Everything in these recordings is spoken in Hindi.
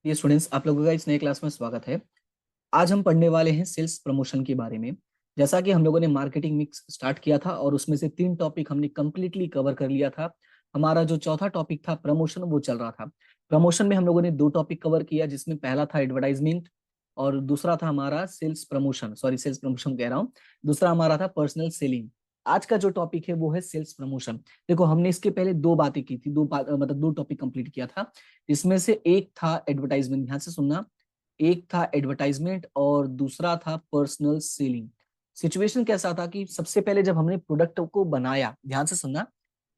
ये स्टूडेंट्स, आप लोगों का इस नए क्लास में स्वागत है। आज हम पढ़ने वाले हैं सेल्स प्रमोशन के बारे में। जैसा कि हम लोगों ने मार्केटिंग मिक्स स्टार्ट किया था और उसमें से 3 टॉपिक हमने कंप्लीटली कवर कर लिया था। हमारा जो चौथा टॉपिक था प्रमोशन, वो चल रहा था। प्रमोशन में हम लोगों ने 2 टॉपिक कवर किया, जिसमें पहला था एडवर्टाइजमेंट और दूसरा था हमारा sales promotion, sorry sales promotion कह रहा हूँ, दूसरा हमारा था पर्सनल सेलिंग। आज का जो टॉपिक है वो है सेल्स प्रमोशन। देखो, हमने इसके पहले 2 बातें की थी, मतलब 2 टॉपिक कंप्लीट किया था। इसमें से एक था एडवर्टाइजमेंट, ध्यान से सुनना। एक था एडवर्टाइजमेंट और दूसरा था पर्सनल सेलिंग। सिचुएशन कैसा था कि सबसे पहले जब हमने प्रोडक्ट को बनाया, ध्यान से सुनना,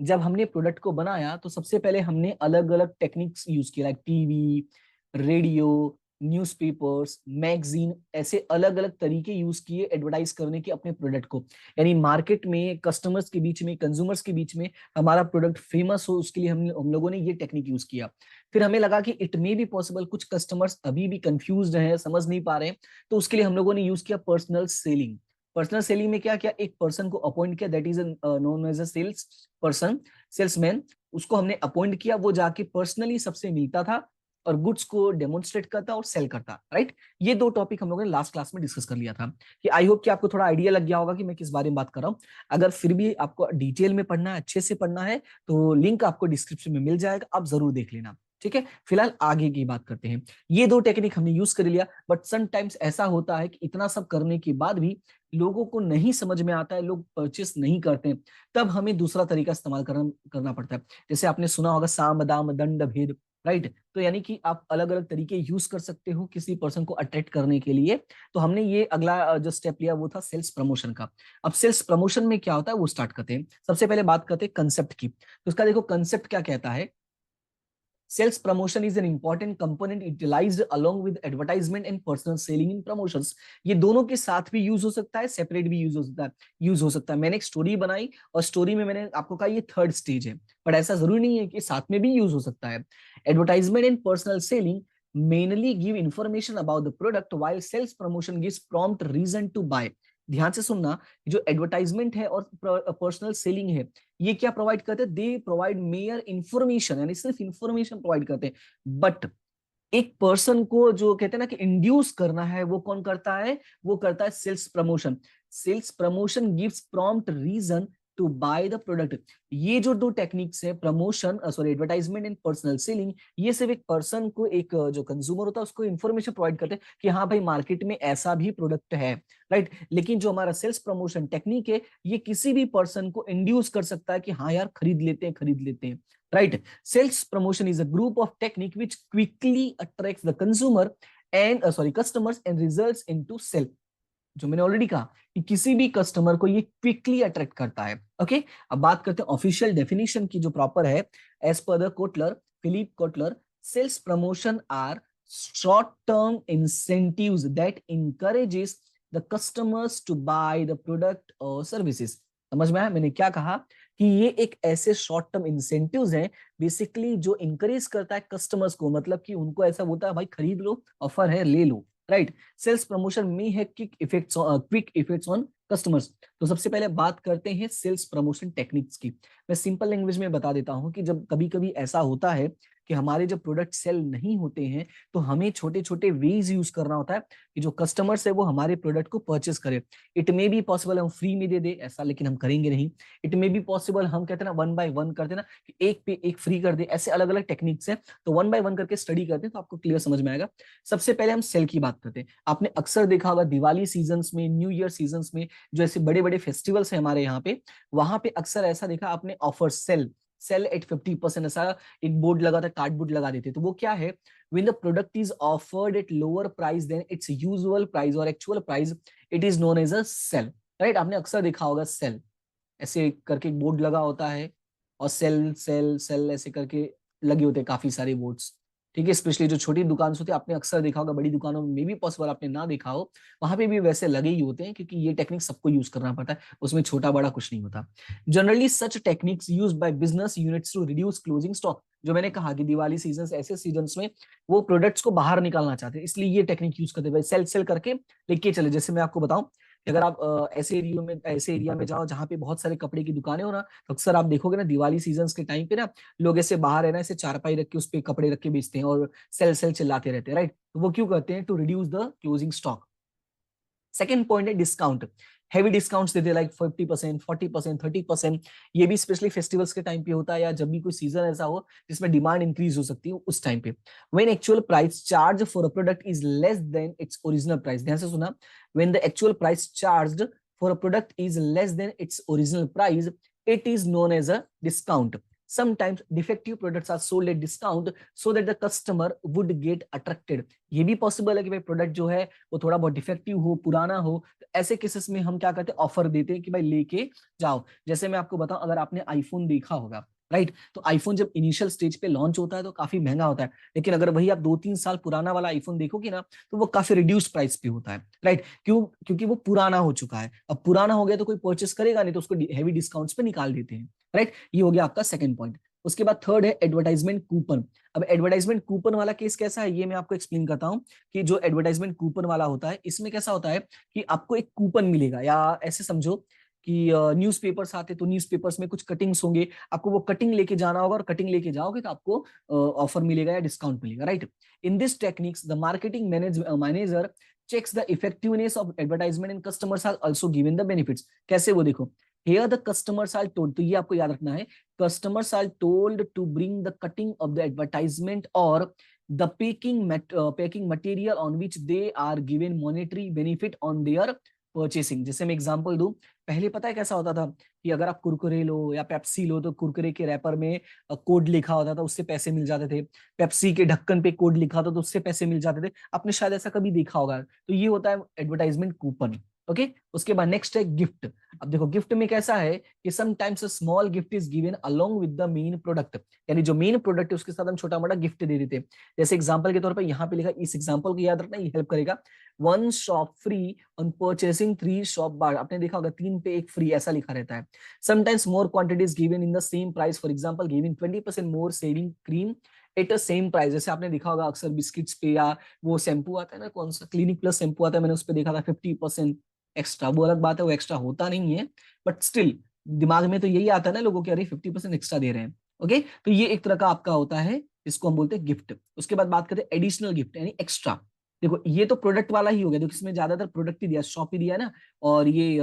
जब हमने प्रोडक्ट को बनाया तो सबसे पहले हमने अलग अलग टेक्निक्स यूज किया, like TV, radio, newspapers, magazine, ऐसे अलग अलग तरीके यूज किए एडवर्टाइज करने के अपने प्रोडक्ट को। यानी मार्केट में कस्टमर्स के बीच में, कंज्यूमर्स के बीच में हमारा प्रोडक्ट फेमस हो, उसके लिए हम लोगों ने ये टेक्निक यूज किया। फिर हमें लगा कि इट मे बी पॉसिबल, कुछ कस्टमर्स अभी भी कंफ्यूज हैं, समझ नहीं पा रहे हैं, तो उसके लिए हम लोगों ने यूज किया पर्सनल सेलिंग। पर्सनल सेलिंग में क्या किया, एक पर्सन को अपॉइंट किया, that is known as a sales person, salesman. उसको हमने अपॉइंट किया, वो जाके पर्सनली सबसे मिलता था और गुड्स को डेमोन्स्ट्रेट करता और सेल करता, राइट। ये 2 टॉपिक हम लोगों ने लास्ट क्लास में डिस्कस कर लिया था। कि आई होप कि आपको थोड़ा आइडिया लग गया होगा कि मैं किस बारे में बात कर रहा हूँ। अगर फिर भी आपको डिटेल में पढ़ना है, अच्छे से पढ़ना है, तो लिंक आपको डिस्क्रिप्शन में मिल जाएगा, आप जरूर देख लेना। ठीक है, फिलहाल आगे की बात करते हैं। ये 2 टेक्निक हमने यूज कर लिया, बट समटाइम्स ऐसा होता है कि इतना सब करने के बाद भी लोगों को नहीं समझ में आता है, लोग परचेस नहीं करते हैं। तब हमें दूसरा तरीका इस्तेमाल करना पड़ता है। जैसे आपने सुना होगा, साम दाम दंड भेद, राइट। तो यानी कि आप अलग अलग तरीके यूज कर सकते हो किसी पर्सन को अट्रैक्ट करने के लिए। तो हमने ये अगला जो स्टेप लिया वो था सेल्स प्रमोशन का। अब सेल्स प्रमोशन में क्या होता है वो स्टार्ट करते हैं। सबसे पहले बात करते हैं कंसेप्ट की। तो इसका देखो कंसेप्ट क्या कहता है। Sales promotion is an important component utilized along with advertisement and personal selling in promotions. ये दोनों के साथ भी यूज हो सकता है, सेपरेट भी यूज हो सकता है। मैंने एक स्टोरी बनाई और स्टोरी में मैंने आपको कहा ये थर्ड स्टेज है, पर ऐसा जरूरी नहीं है कि साथ में भी यूज हो सकता है। Advertisement and personal selling mainly give information about the product while sales promotion gives prompt reason to buy. ध्यान से सुनना, जो एडवर्टाइजमेंट है और पर्सनल सेलिंग है, ये क्या प्रोवाइड करते हैं, दे प्रोवाइड मेयर इंफॉर्मेशन, यानी सिर्फ इंफॉर्मेशन प्रोवाइड करते हैं। बट एक पर्सन को जो कहते हैं ना कि इंड्यूस करना है, वो कौन करता है, वो करता है sales promotion. Sales promotion gives prompt reason to buy the product. ये जो 2 टेक्निक्स है, promotion sorry advertisement and personal selling, ये सिर्फ एक पर्सन को, एक जो कंज्यूमर होता है उसको इंफॉर्मेशन प्रोवाइड करते हैं कि हाँ भाई मार्केट में ऐसा भी प्रोडक्ट है, राइट। लेकिन जो हमारा सेल्स प्रमोशन टेक्निक है, ये किसी भी पर्सन को इंड्यूस कर सकता है कि हाँ यार खरीद लेते हैं, खरीद लेते हैं, right. Sales promotion is a group of technique which quickly attracts the consumer and customers and results into sale. जो मैंने ऑलरेडी कहा कि किसी भी कस्टमर को ये क्विकली अट्रैक्ट करता है। ओके, अब बात करते हैं ऑफिशियल डेफिनेशन की जो प्रॉपर है। As per the Kotler, Philip Kotler, sales promotion are short term incentives that encourages the customers to buy the product और सर्विसेज। समझ में आया मैंने क्या कहा, कि ये एक ऐसे शॉर्ट टर्म इंसेंटिव्स हैं बेसिकली जो इंकरेज करता है कस्टमर्स को, मतलब कि उनको ऐसा होता है भाई खरीद लो, ऑफर है ले लो, राइट। सेल्स प्रमोशन में है क्विक इफेक्ट्स ऑन कस्टमर्स। तो सबसे पहले बात करते हैं सेल्स प्रमोशन टेक्निक्स की। मैं सिंपल लैंग्वेज में बता देता हूं कि जब कभी कभी ऐसा होता है कि हमारे जब प्रोडक्ट सेल नहीं होते हैं, तो हमें छोटे छोटे वेज यूज करना होता है कि जो कस्टमर्स है वो हमारे प्रोडक्ट को परचेस करे। इट मे बी पॉसिबल हम फ्री में दे दे ऐसा, लेकिन हम करेंगे नहीं। इट मे बी पॉसिबल हम कहते हैं ना 1 बाय 1 करते ना, कि एक पे एक फ्री कर दे, ऐसे अलग अलग टेक्निक्स है। तो 1 बाय 1 करके स्टडी करते हैं तो आपको क्लियर समझ में आएगा। सबसे पहले हम सेल की बात करते हैं। आपने अक्सर देखा होगा दिवाली सीजन्स में, न्यू ईयर सीजन्स में, जो ऐसे बड़े बड़े फेस्टिवल्स है हमारे यहाँ पे, वहां पे अक्सर ऐसा देखा आपने, ऑफर सेल सेल एट 50%, ऐसा एक बोर्ड लगा था, कार्डबोर्ड लगा देते। तो वो क्या है, when the product is offered at lower price than its usual price or actual price, it is known as a sell, right. आपने अक्सर देखा होगा सेल ऐसे करके एक बोर्ड लगा होता है, और सेल सेल सेल ऐसे करके लगे होते हैं काफी सारे बोर्ड्स। ठीक है, स्पेशली जो छोटी दुकान होती है, आपने अक्सर देखा होगा, बड़ी दुकानों में भी पॉसिबल आपने ना देखा हो, वहां पे भी वैसे लगे ही होते हैं, क्योंकि ये टेक्निक सबको यूज करना पड़ता है, उसमें छोटा बड़ा कुछ नहीं होता। Generally such techniques use by business units to reduce closing stock. जो मैंने कहा कि दिवाली सीजन, ऐसे सीजन में वो प्रोडक्ट्स को बाहर निकालना चाहते हैं, इसलिए ये टेक्निक यूज करते हैं, सेल सेल करके लेके चले। जैसे मैं आपको बताऊं अगर आप ऐसे एरिया में जाओ जहाँ पे बहुत सारे कपड़े की दुकानें हो ना, तो अक्सर आप देखोगे ना दिवाली सीजन के टाइम पे ना लोग ऐसे बाहर है ना ऐसे चारपाई रख के उस पे कपड़े रख के बेचते हैं और सेल सेल चिल्लाते रहते हैं, राइट। तो वो क्यों करते हैं? To reduce the closing stock. Second point है डिस्काउंट। हैवी डिस्काउंट्स देते हैं लाइक 50%, 40%, 30%। ये भी स्पेशली फेस्टिवल्स के टाइम पे होता है या जब भी कोई सीजन ऐसा हो जिसमें डिमांड इंक्रीज हो सकती है उस टाइम पे। When actual price charge for a product is less than its original price, ध्यान से सुना, when the actual price charged for a product is less than its original price, it is known as a discount. Sometimes defective products are sold at discount so that the customer would get attracted. ये भी पॉसिबल है कि भाई प्रोडक्ट जो है वो थोड़ा बहुत डिफेक्टिव हो, पुराना हो, तो ऐसे केसेस में हम क्या करते हैं, ऑफर देते हैं कि भाई लेके जाओ। जैसे मैं आपको बताऊं, अगर आपने आईफोन देखा होगा, राइट, तो आईफोन जब इनिशियल स्टेज पे लॉन्च होता है तो काफी महंगा होता है, लेकिन अगर वही आप 2-3 साल पुराना वाला आईफोन देखोगे ना तो वो काफी रिड्यूस प्राइस पे होता है, राइट। क्यों? क्योंकि वो पुराना हो चुका है। अब पुराना हो गया तो कोई परचेस करेगा नहीं, तो उसको हैवी डिस्काउंट्स पे निकाल देते हैं, राइट। ये हो गया आपका सेकंड पॉइंट। उसके बाद थर्ड है एडवर्टाइजमेंट कूपन। अब एडवर्टाइजमेंट कूपन वाला केस कैसा है ये मैं आपको एक्सप्लेन करता हूं कि जो एडवर्टाइजमेंट कूपन वाला होता है इसमें कैसा होता है कि आपको एक कूपन मिलेगा, या ऐसे समझो कि न्यूज़पेपर्स आते तो न्यूज़पेपर्स में कुछ कटिंग्स होंगे, आपको वो कटिंग लेके जाना होगा और कटिंग लेके जाओगे तो आपको ऑफर मिलेगा या डिस्काउंट मिलेगा, right. In this techniques the marketing manager checks the effectiveness of advertisement and customers are also given the benefits. कैसे? वो देखो, here the customers are told, तो ये आपको याद रखना है, customers are told to bring the cutting of the advertisement or the packing material on which they are given monetary benefit on their purchasing. जैसे मैं एग्जांपल दूं, पहले पता है कैसा होता था कि अगर आप कुरकुरे लो या पेप्सी लो तो कुरकुरे के रैपर में कोड लिखा होता था, उससे पैसे मिल जाते थे। पेप्सी के ढक्कन पे कोड लिखा होता तो उससे पैसे मिल जाते थे। आपने शायद ऐसा कभी देखा होगा। तो ये होता है एडवर्टाइजमेंट कूपन, ओके। उसके बाद नेक्स्ट है गिफ्ट। अब देखो गिफ्ट में कैसा है कि sometimes a small gift is given along with the main product, यानी जो मेन प्रोडक्ट है उसके साथ हम छोटा मोटा गिफ्ट दे देते हैं। जैसे एग्जांपल के तौर पर यहाँ पे लिखा, इस एग्जांपल को याद रखना, ये हेल्प करेगा। 1 shop free on purchasing 3 shop बार, आपने देखा होगा 3 पे 1 फ्री ऐसा लिखा रहता है। Sometimes more quantities given in the same price, for example giving 20% more shaving cream at a same price. जैसे आपने देखा होगा अक्सर बिस्किट्स पे, या वो शैम्पू आता है ना, कौन सा क्लिनिक प्लस शैम्पू आता है, मैंने उस पर देखा था 50% एक्स्ट्रा। वो अलग बात है, वो एक्स्ट्रा होता नहीं है, बट स्टिल दिमाग में तो यही आता है ना लोगों के, अरे 50% एक्स्ट्रा दे रहे हैं, ओके। तो ये एक तरह का आपका होता है, इसको हम बोलते हैं गिफ्ट। उसके बाद बात करते हैं एडिशनल गिफ्ट यानी एक्स्ट्रा। देखो ये तो प्रोडक्ट वाला ही हो गया, देखो इसमें ज्यादातर प्रोडक्ट ही दिया, शॉप ही दिया ना, और ये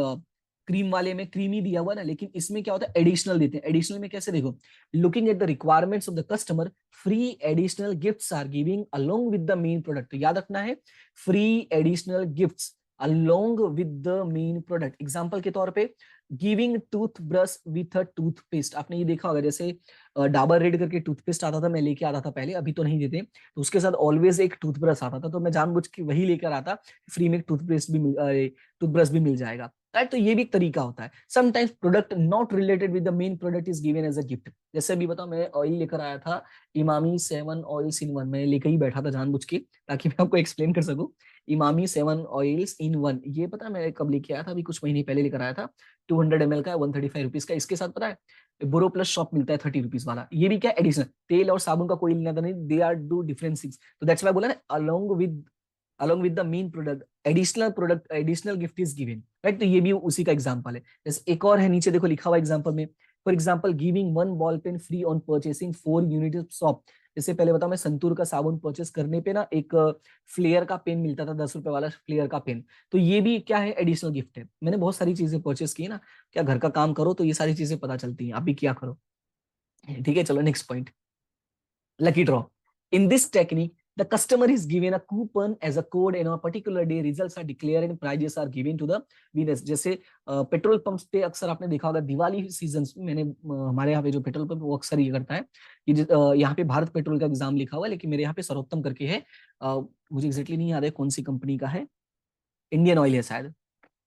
क्रीम वाले में क्रीम ही दिया हुआ ना, लेकिन इसमें क्या होता है एडिशनल देते हैं। एडिशनल में कैसे? देखो, looking at the requirements of the customer, free additional gifts are giving along with the main product. तो याद रखना है, free additional gifts along with the main product. Example के तौर पे giving toothbrush with a toothpaste. आपने ये देखा होगा, जैसे डाबर रेड करके टूथपेस्ट आता था, मैं लेके आता था पहले, अभी तो नहीं देते, तो उसके साथ ऑलवेज एक टूथब्रश आता था, तो मैं जानबूझ के वही लेकर आता, फ्री में टूथपेस्ट भी टूथब्रश भी मिल जाएगा, राइट। तो ये भी एक तरीका होता है। Sometimes product not related with the main product is given as a gift. जैसे अभी बताओ, मैं ऑयल लेकर आया था, इमामी 7 ऑयल्स इन 1, मैं लेकर ही बैठा था जानबूझ के ताकि मैं आपको एक्सप्लेन कर सकूं। इमामी 7 ऑयल्स इन 1, ये पता है मैं कब लेके आया था? अभी कुछ महीने पहले लेकर आया था। 200 ml का है, 135 रुपीज का। इसके साथ पता है बोरो प्लस शॉप मिलता है 30 रुपीज वाला। ये भी क्या एडिशनल, तेल और साबुन का कोई लेना देना नहीं, they are do different things. तो दैट्स व्हाई बोला ना, along with the main product additional gift is given, right. तो ये भी उसी का एग्जांपल है। जैसे एक और है, नीचे देखो लिखा हुआ एग्जांपल में, for example giving 1 ball pain free on purchasing 4 unit of shop. जैसे पहले बताओ, मैं संतूर का साबुन परचेस करने पे ना एक फ्लेयर का पेन मिलता था, 10 रुपए वाला फ्लेयर का पेन। तो ये भी क्या है, एडिशनल गिफ्ट है। मैंने बहुत सारी चीजें परचेस की ना, क्या घर का काम करो तो ये सारी चीजें पता चलती हैं, आप भी क्या करो, ठीक है। चलो next point, lucky draw. In this technique, the customer is given a coupon as a code and on a particular day results are declared and prizes are given to the winners. जैसे पेट्रोल पंप्स पे अक्सर आपने देखा होगा दिवाली सीजन में, मैंने हमारे यहाँ पे जो पेट्रोल पंप वो अक्सर ये करता है कि यहाँ पे भारत पेट्रोल का एग्जाम लिखा हुआ है, लेकिन मेरे यहाँ पे सर्वोत्तम करके है, मुझे एग्जैक्टली नहीं याद है कौन सी कंपनी का है, इंडियन ऑयल है शायद।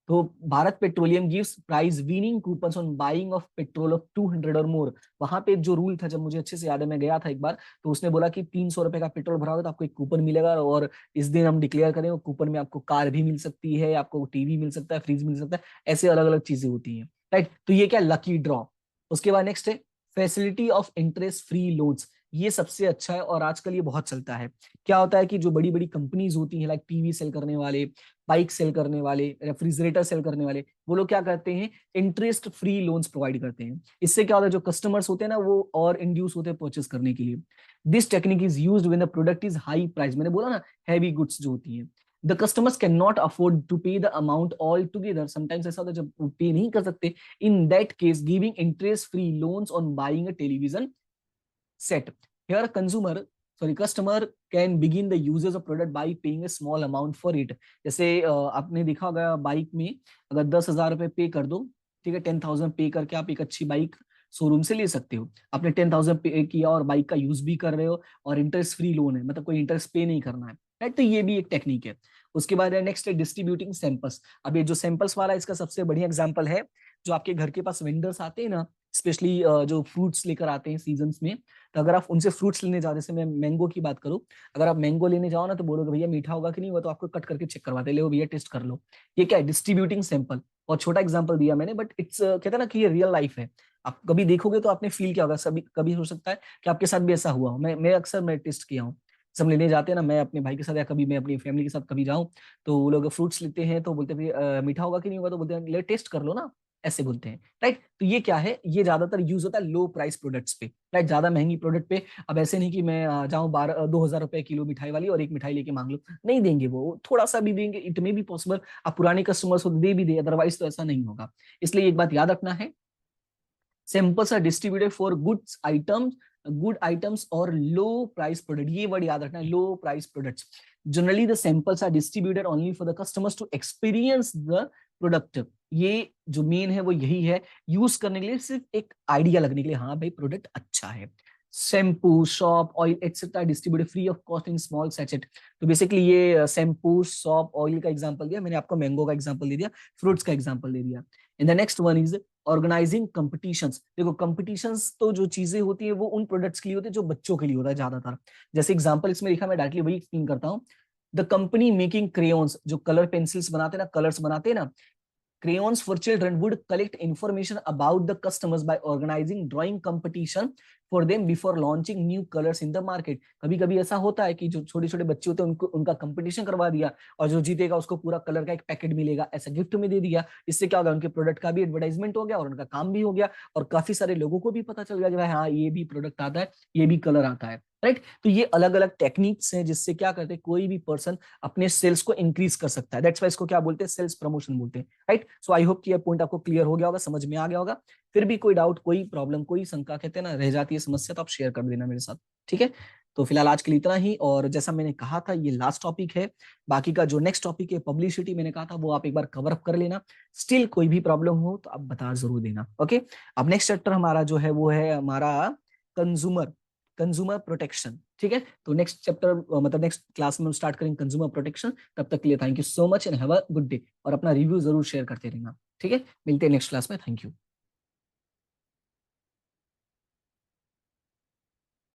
तो Bharat Petroleum gives prize winning coupons on buying of petrol of 200 or मोर। वहां पे जो रूल था, जब मुझे अच्छे से याद है, मैं गया था एक बार, तो उसने बोला कि 300 रुपए का पेट्रोल भरा होगा तो आपको एक कूपन मिलेगा, और इस दिन हम डिक्लेयर करें, वो कूपन में आपको कार भी मिल सकती है, आपको टीवी मिल सकता है, फ्रिज मिल सकता है, ऐसे अलग अलग चीजें होती हैं, राइट। तो ये क्या लकी ड्रॉ। उसके बाद नेक्स्ट है facility of interest free loans. ये सबसे अच्छा है और आजकल ये बहुत चलता है। क्या होता है कि जो बड़ी बड़ी कंपनीज होती हैं, लाइक टीवी सेल करने वाले, बाइक सेल करने वाले, रेफ्रिजरेटर सेल करने वाले, वो लोग क्या करते हैं, इंटरेस्ट फ्री लोन्स प्रोवाइड करते हैं। इससे क्या होता है, जो कस्टमर्स होते हैं ना वो और इंड्यूस होते हैं परचेस करने के लिए। This technique is used when the product is high price, मैंने बोला ना हैवी गुड्स जो होती हैं। The customers can not afford to pay the amount all together, sometimes ऐसा होता है जब वो पे नहीं कर सकते, in that case giving interest free loans on buying a television set. Here a customer can begin the uses of product by paying a small amount for it. जैसे आपने देखा होगा बाइक में अगर 10,000 रुपए पे कर दो, ठीक है, 10,000 पे करके आप एक अच्छी बाइक शोरूम से ले सकते हो। आपने 10,000 पे किया और बाइक का यूज भी कर रहे हो और इंटरेस्ट फ्री लोन है, मतलब कोई इंटरेस्ट पे नहीं करना है, राइट। तो ये भी एक टेक्निक है। उसके बाद नेक्स्ट है डिस्ट्रीब्यूटिंग सैंपल्स। अब ये जो सैंपल्स वाला इसका सबसे बढ़िया एग्जांपल है, जो आपके घर के पास वेंडर्स आते हैं ना, स्पेशली जो फ्रूट्स लेकर आते हैं सीजन्स में, तो अगर आप उनसे फ्रूट्स लेने जाओ, जैसे मैं मैंगो की बात करूं, अगर आप मैंगो लेने जाओ ना तो बोलोगे भैया मीठा होगा कि नहीं होगा, तो आपको कट करके चेक करवाते, ले भैया टेस्ट कर लो। ये क्या है, डिस्ट्रीब्यूटिंग सैंपल। और छोटा एग्जांपल दिया मैंने, बट इट्स कहते हैं ना कि ये रियल लाइफ है। आप कभी देखोगे तो आपने फील किया होगा, सभी कभी हो सकता है कि आपके साथ भी ऐसा हुआ हो। मैं अक्सर मैं टेस्ट किया हूँ। सब लेने जाते हैं ना, मैं अपने भाई के साथ या कभी मैं अपनी फैमिली के साथ कभी जाऊं, तो वो लोग फ्रूट्स लेते हैं तो बोलते हैं मीठा होगा कि नहीं होगा, तो बोलते हैं ले टेस्ट कर लो ना, ऐसे बोलते हैं, राइट। तो ये क्या है, ये ज्यादातर यूज होता है लो प्राइस प्रोडक्ट्स पे, राइट, ज्यादा महंगी प्रोडक्ट पे। अब ऐसे नहीं कि मैं जाऊं 2,000 रुपए किलो मिठाई वाली और एक मिठाई लेके मांग लो, नहीं देंगे, वो थोड़ा सा भी देंगे, इट मे बी पॉसिबल आप पुराने कस्टमर्स हो दे भी दे, अदरवाइज तो ऐसा नहीं होगा। इसलिए एक बात याद रखना है, samples are distributed for good items और लो प्राइस प्रोडक्ट। ये वर्ड याद रखना है, low price products. Generally the samples are distributed only for the customers to experience the product. ये जो मेन है वो यही है, यूज करने के लिए, सिर्फ एक आइडिया लगने के लिए, हाँ भाई प्रोडक्ट अच्छा है। Shampoo, shop, oil etcetera distributed free of cost in small sachet. तो बेसिकली ये शैम्पू, सॉप, ऑयल का एग्जांपल दिया मैंने आपको, मैंगो का एग्जांपल दे दिया, फ्रूट्स का एग्जांपल दे दिया। In the next one is organizing competitions. देखो कंपटीशंस तो जो चीजें होती है वो उन प्रोडक्ट्स के लिए होती है जो बच्चों के लिए होता है ज्यादातर। जैसे एग्जांपल इसमें लिखा, मैं डायरेक्टली वही एक्सप्लेन करता हूँ। द कंपनी मेकिंग क्रेयॉन्स, जो कलर पेंसिल्स बनाते हैं ना, कलर्स बनाते हैं ना, crayons for children would collect information about the customers by organizing drawing competition for them before launching new colors in the market. कभी कभी ऐसा होता है कि जो छोटे छोटे बच्चे होते हैं उनको उनका कंपटीशन करवा दिया और जो जीतेगा उसको पूरा कलर का एक पैकेट मिलेगा, ऐसा गिफ्ट में दे दिया। इससे क्या होगा, उनके प्रोडक्ट का भी एडवर्टाइजमेंट हो गया और उनका काम भी हो गया और काफी सारे लोगों को भी पता चल गया कि भाई हाँ ये भी प्रोडक्ट आता है, ये भी कलर आता है, राइट। तो ये अलग अलग टेक्निक्स हैं जिससे क्या करते हैं, कोई भी पर्सन अपने सेल्स को इंक्रीज कर सकता है। दैट्स वाई इसको क्या बोलते हैं, सेल्स प्रमोशन बोलते हैं, राइट। सो आई होप कि ये पॉइंट आपको क्लियर हो गया होगा, समझ में आ गया होगा। फिर भी कोई डाउट, कोई प्रॉब्लम, कोई शंका कहते हैं ना रह जाती है समस्या, तो आप शेयर कर देना मेरे साथ, ठीक है। तो फिलहाल आज के लिए इतना ही, और जैसा मैंने कहा था ये लास्ट टॉपिक है। बाकी का जो नेक्स्ट टॉपिक है पब्लिसिटी, मैंने कहा था वो आप एक बार कवर अप कर लेना। स्टिल कोई भी प्रॉब्लम हो तो आप बता जरूर देना, ओके। अब नेक्स्ट चैप्टर हमारा जो है वो है हमारा कंज्यूमर कंज्यूमर प्रोटेक्शन, ठीक है। तो नेक्स्ट चैप्टर मतलब नेक्स्ट क्लास में हम स्टार्ट करेंगे कंज्यूमर प्रोटेक्शन। तब तक के लिए thank you so much and have a good day, और अपना रिव्यू जरूर शेयर करते रहना, ठीक है। मिलते हैं नेक्स्ट क्लास में, थैंक यू।